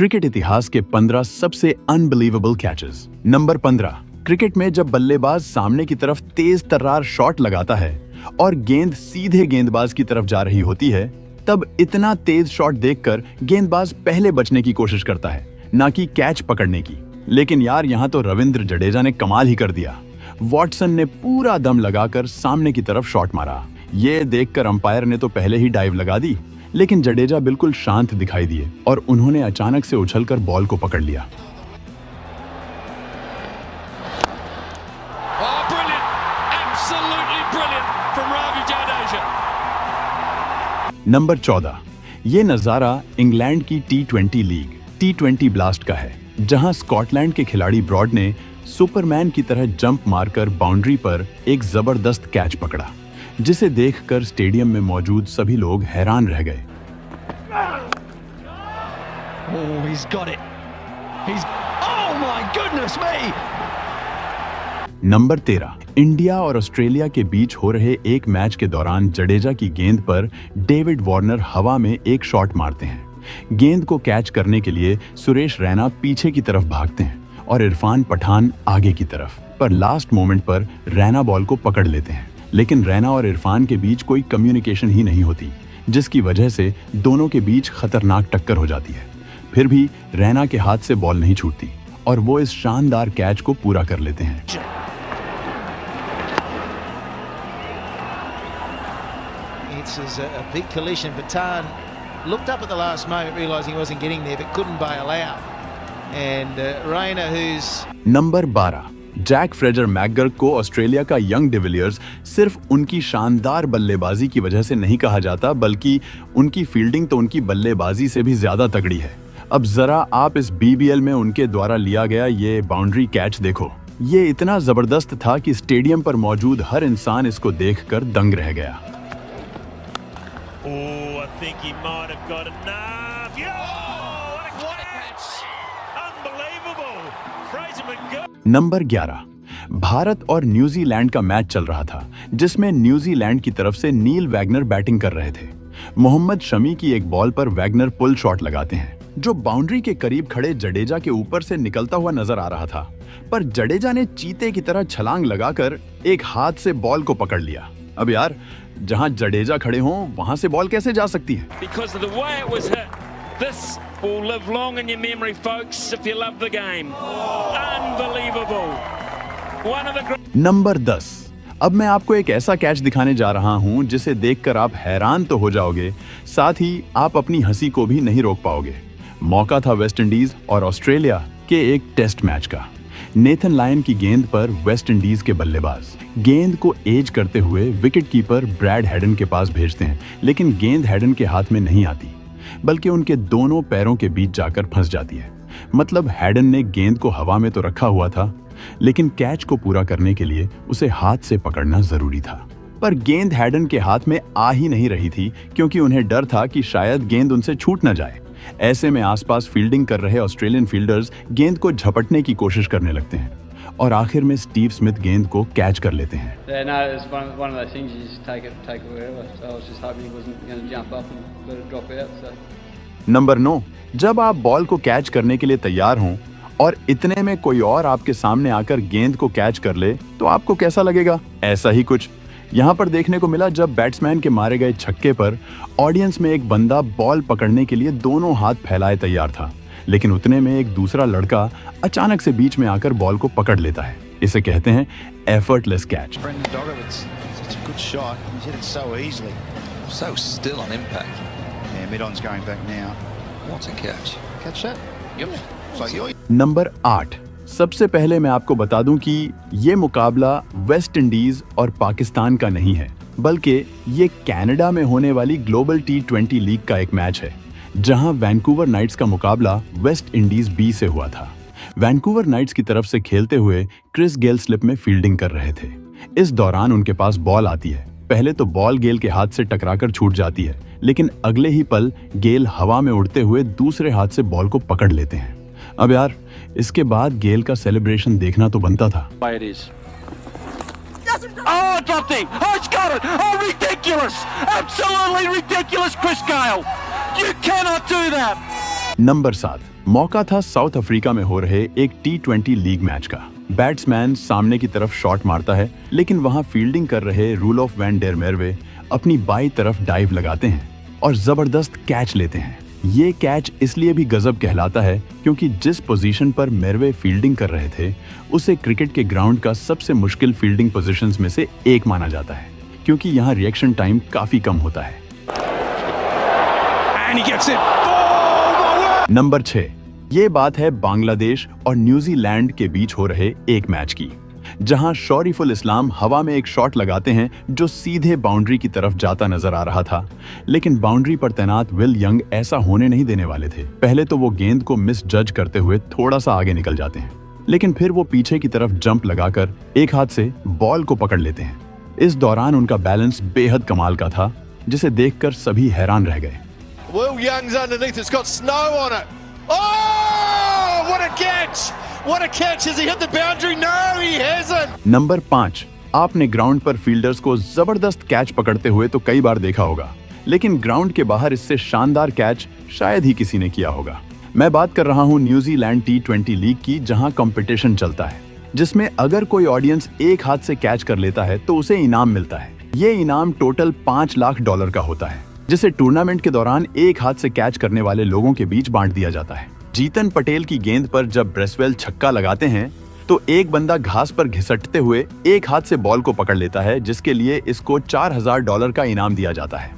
Cricket इतिहास के 15 सबसे अनबिलीवेबल कैचेस। नंबर 15, क्रिकेट में जब बल्लेबाज सामने की तरफ तेज तर्रार शॉट लगाता है और गेंद सीधे गेंदबाज की तरफ जा रही होती है, तब इतना तेज शॉट देखकर गेंदबाज पहले बचने की कोशिश करता है, ना कि कैच पकड़ने की। लेकिन यार, यहाँ तो रविंद्र जडेजा ने कमाल ही कर दिया। वॉटसन ने पूरा दम लगाकर सामने की तरफ शॉट मारा। ये देखकर अंपायर ने तो पहले ही डाइव लगा दी, लेकिन जडेजा बिल्कुल शांत दिखाई दिए और उन्होंने अचानक से उछलकर बॉल को पकड़ लिया। नंबर 14, ये नजारा इंग्लैंड की T20 लीग T20 ब्लास्ट का है, जहां स्कॉटलैंड के खिलाड़ी ब्रॉड ने सुपरमैन की तरह जंप मारकर बाउंड्री पर एक जबरदस्त कैच पकड़ा, जिसे देखकर स्टेडियम में मौजूद सभी लोग हैरान रह गए। नंबर 13, इंडिया और ऑस्ट्रेलिया के बीच हो रहे एक मैच के दौरान जडेजा की गेंद पर डेविड वार्नर हवा में एक शॉट मारते हैं। गेंद को कैच करने के लिए सुरेश रैना पीछे की तरफ भागते हैं और इरफान पठान आगे की तरफ, पर लास्ट मोमेंट पर रैना बॉल को पकड़ लेते हैं। लेकिन रैना और इरफान के बीच कोई कम्युनिकेशन ही नहीं होती, जिसकी वजह से दोनों के बीच खतरनाक टक्कर हो जाती है। फिर भी रैना के हाथ से बॉल नहीं छूटती और वो इस शानदार कैच को पूरा कर लेते हैं। It's a big collision. Patan looked up at the last moment, realizing he wasn't getting there, but couldn't bail out. And Rayner, who's number 12, Jack Fraser McGurk को ऑस्ट्रेलिया का यंग डिविलियर्स सिर्फ उनकी शानदार बल्लेबाजी की वजह से नहीं कहा जाता, बल्कि उनकी फील्डिंग तो उनकी बल्लेबाजी से भी ज्यादा तगड़ी है। अब जरा आप इस BBL में उनके द्वारा लिया गया ये बाउंड्री कैच देखो। ये इतना जबरदस्त था कि स्टेडियम पर मौजूद हर इंसान इसको देखकर दंग रह गया। Oh, I think he might have got enough. Yeah! What a catch! Unbelievable! Fraser McGurk. Number 11, Bharat और न्यूजीलैंड का मैच चल रहा था, जिसमें न्यूजीलैंड की तरफ से नील वैगनर बैटिंग कर रहे थे। मोहम्मद शमी की एक बॉल पर वैगनर पुल शॉट लगाते हैं, जो बाउंड्री के करीब खड़े जडेजा के ऊपर से निकलता हुआ नजर आ रहा था। पर जडेजा ने चीते की तरह छलांग लगाकर एक हाथ से बॉल को पकड़ लिया। अब यार, जहां जडेजा खड़े हों वहां से बॉल कैसे जा सकती है? Because of the way it was hit, this will live long in your memory, folks, if you love the game. Unbelievable. One of the great. Number 10, अब मैं आपको एक ऐसा कैच दिखाने जा रहा हूं जिसे देखकर आप हैरान तो हो जाओगे, साथ ही आप अपनी हंसी को भी नहीं रोक पाओगे। मौका था वेस्ट इंडीज और ऑस्ट्रेलिया के एक टेस्ट मैच का। नेथन लायन की गेंद पर वेस्ट इंडीज के बल्लेबाज गेंद को एज करते हुए विकेट कीपर ब्रैड हेडन के पास भेजते हैं, लेकिन गेंद हेडन के हाथ में नहीं आती, बल्कि उनके दोनों पैरों के बीच जाकर फंस जाती है। मतलब हेडन ने गेंद को हवा में तो रखा हुआ था, लेकिन कैच को पूरा करने के लिए उसे हाथ से पकड़ना जरूरी था। पर गेंद हेडन के हाथ में आ ही नहीं रही थी, क्योंकि उन्हें डर था कि शायद गेंद उनसे छूट न जाए। ऐसे में आसपास फील्डिंग कर रहे ऑस्ट्रेलियन फील्डर्स गेंद को झपटने की कोशिश करने लगते हैं और आखिर में स्टीव स्मिथ गेंद को कैच कर लेते हैं। नंबर 9, जब आप बॉल को कैच करने के लिए तैयार हों और इतने में कोई और आपके सामने आकर गेंद को कैच कर ले, तो आपको कैसा लगेगा? ऐसा ही कुछ यहाँ पर देखने को मिला, जब बैट्समैन के मारे गए छक्के पर ऑडियंस में एक बंदा बॉल पकड़ने के लिए दोनों हाथ फैलाए तैयार था, लेकिन उतने में एक दूसरा लड़का अचानक से बीच में आकर बॉल को पकड़ लेता है। इसे कहते हैं एफर्टलेस कैच। नंबर 8, सबसे पहले मैं आपको बता दूं कि ये मुकाबला वेस्ट इंडीज और पाकिस्तान का नहीं है, बल्कि ये कनाडा में होने वाली ग्लोबल T20 लीग का एक मैच है, जहां वैंकूवर नाइट्स का मुकाबला वेस्ट इंडीज B से हुआ था। वैंकूवर नाइट्स की तरफ से खेलते हुए क्रिस गेल स्लिप में फील्डिंग कर रहे थे। इस दौरान उनके पास बॉल आती है। पहले तो बॉल गेल के हाथ से टकराकर छूट जाती है, लेकिन अगले ही पल गेल हवा में उड़ते हुए दूसरे हाथ से बॉल को पकड़ लेते हैं। अब यार, इसके बाद गेल का सेलिब्रेशन देखना तो बनता था। Oh, dropped him. Oh, it's got it. Oh, ridiculous. Absolutely ridiculous, Chris Gale. You cannot do that. Number 7, मौका था साउथ अफ्रीका में हो रहे एक T20 लीग मैच का। बैट्समैन सामने की तरफ शॉट मारता है, लेकिन वहां फील्डिंग कर रहे रूलोफ वैन डेर मेरवे अपनी बाईं तरफ डाइव लगाते हैं और जबरदस्त कैच लेते हैं। ये कैच इसलिए भी गजब कहलाता है क्योंकि जिस पोजीशन पर मेरवे फील्डिंग कर रहे थे उसे क्रिकेट के ग्राउंड का सबसे मुश्किल फील्डिंग पोजीशंस में से एक माना जाता है, क्योंकि यहाँ रिएक्शन टाइम काफी कम होता है। नंबर 6, ये बात है बांग्लादेश और न्यूजीलैंड के बीच हो रहे एक मैच की, जहां शौरीफुल इस्लाम हवा में एक शॉट लगाते हैं जो सीधे बाउंड्री की तरफ जाता नजर आ रहा था, लेकिन बाउंड्री पर तैनात विल यंग ऐसा होने नहीं देने वाले थे। पहले तो वो गेंद को मिस जज करते हुए थोड़ा सा आगे निकल जाते हैं, लेकिन फिर वो पीछे की तरफ जंप लगाकर एक हाथ से बॉल को पकड़ लेते हैं। इस दौरान उनका बैलेंस बेहद कमाल का था, जिसे देखकर सभी हैरान रह गए। Will Young's underneath, it's got snow on it. Oh, what a catch! What a catch! Has he hit the boundary? No, he hasn't. Number 5, आपने ग्राउंड पर फील्डर्स को जबरदस्त कैच पकड़ते हुए तो कई बार देखा होगा, लेकिन ग्राउंड के बाहर इससे शानदार कैच शायद ही किसी ने किया होगा। मैं बात कर रहा हूँ न्यूजीलैंड T20 लीग की, जहाँ कंपटीशन चलता है, जिसमें अगर कोई ऑडियंस एक हाथ से कैच कर लेता है तो उसे इनाम मिलता है। ये इनाम टोटल $5 लाख का होता है, जिसे टूर्नामेंट के दौरान एक हाथ से कैच करने वाले लोगों के बीच बांट दिया जाता है। जीतन पटेल की गेंद पर जब ब्रेसवेल छक्का लगाते हैं तो एक बंदा घास पर घिसटते हुए एक हाथ से बॉल को पकड़ लेता है, जिसके लिए इसको $4000 का इनाम दिया जाता है।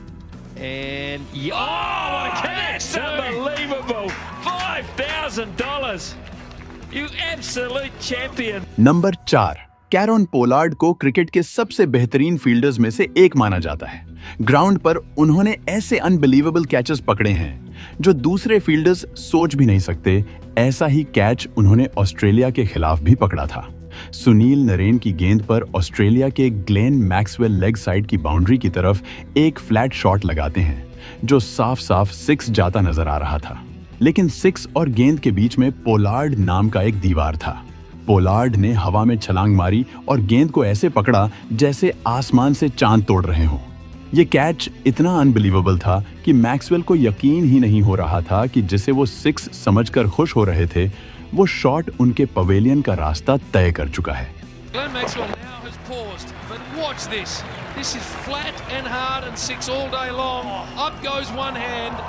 नंबर 4, कैरन पोलार्ड को क्रिकेट के सबसे बेहतरीन फील्डर्स में से एक माना जाता है। ग्राउंड पर उन्होंने ऐसे अनबिलीवेबल कैचेस पकड़े हैं जो दूसरे फील्डर्स सोच भी नहीं सकते। ऐसा ही कैच उन्होंने ऑस्ट्रेलिया के खिलाफ भी पकड़ा था। सुनील नरेन की गेंद पर ऑस्ट्रेलिया के ग्लेन मैक्सवेल लेग साइड की बाउंड्री की तरफ एक फ्लैट शॉट लगाते हैं जो साफ साफ 6 जाता नजर आ रहा था, लेकिन 6 और गेंद के बीच में पोलार्ड नाम का एक दीवार था। पोलार्ड ने हवा में छलांग मारी और गेंद को ऐसे पकड़ा जैसे आसमान से चांद तोड़ रहे हों। ये कैच इतना अनबिलीवेबल था कि मैक्सवेल को यकीन ही नहीं हो रहा था कि जिसे वो 6 समझकर खुश हो रहे थे, वो शॉट उनके पवेलियन का रास्ता तय कर चुका है। Glenn Maxwell now has paused, but watch this. This is flat and hard and 6 all day long. Up goes one hand.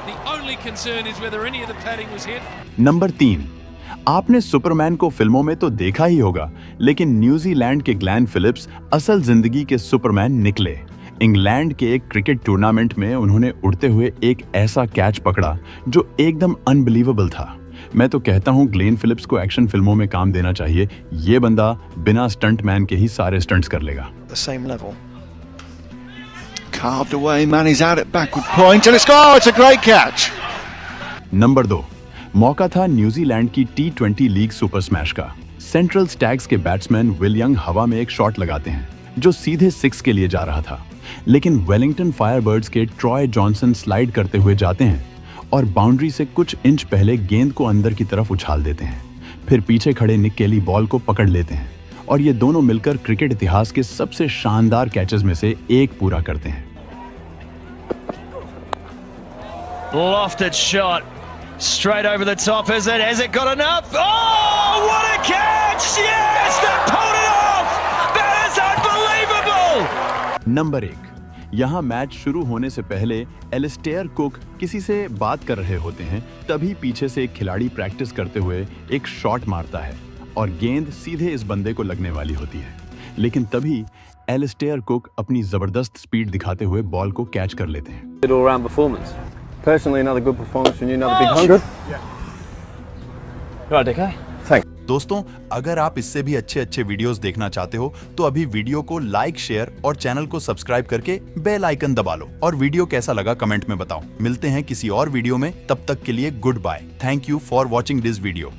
The only concern is whether any of the padding was hit. Number 3, आपने Superman को फिल्मों में तो देखा ही होगा, लेकिन New Zealand के Glenn Phillips असल जिंदगी के सुपरमैन निकले। इंग्लैंड के एक क्रिकेट टूर्नामेंट में उन्होंने उड़ते हुए एक ऐसा कैच पकड़ा जो एकदम अनबिलीवेबल था। मैं तो कहता हूँ ग्लेन फिलिप्स को एक्शन फिल्मों में काम देना चाहिए। ये बंदा बिना स्टंट मैन के ही सारे स्टंट्स कर लेगा। The same level. Carved away, man is out at backward point and it's a great catch. Number 2, मौका था न्यूजीलैंड की T20 लीग सुपर स्मैश का। सेंट्रल स्टैग्स के बैट्समैन विल यंग हवा में एक शॉट लगाते हैं जो सीधे 6 के लिए जा रहा था, लेकिन वेलिंगटन फायरबर्ड्स के ट्रॉय जॉनसन स्लाइड करते हुए जाते हैं और बाउंड्री से कुछ इंच पहले गेंद को अंदर की तरफ उछाल देते हैं। फिर पीछे खड़े निक केली बॉल को पकड़ लेते हैं और ये दोनों मिलकर क्रिकेट इतिहास के सबसे शानदार कैचेस में से एक पूरा करते हैं। Lofted shot straight over the top. Has it got enough? Oh, what a catch! Yes, they pulled it off. That is unbelievable. Number 1, यहाँ मैच शुरू होने से पहले एलिस्टेयर कुक किसी से बात कर रहे होते हैं, तभी पीछे से एक खिलाड़ी प्रैक्टिस करते हुए एक शॉट मारता है और गेंद सीधे इस बंदे को लगने वाली होती है, लेकिन तभी एलिस्टेयर कुक अपनी जबरदस्त स्पीड दिखाते हुए बॉल को कैच कर लेते हैं। All-round performance. Personally, another good performance from you, another big 100. Right, DK. Thanks. दोस्तों, अगर आप इससे भी अच्छे वीडियोस देखना चाहते हो तो अभी वीडियो को लाइक, शेयर और चैनल को सब्सक्राइब करके बेल आइकन दबा लो और वीडियो कैसा लगा कमेंट में बताओ। मिलते हैं किसी और वीडियो में, तब तक के लिए goodbye. Thank you for watching this video.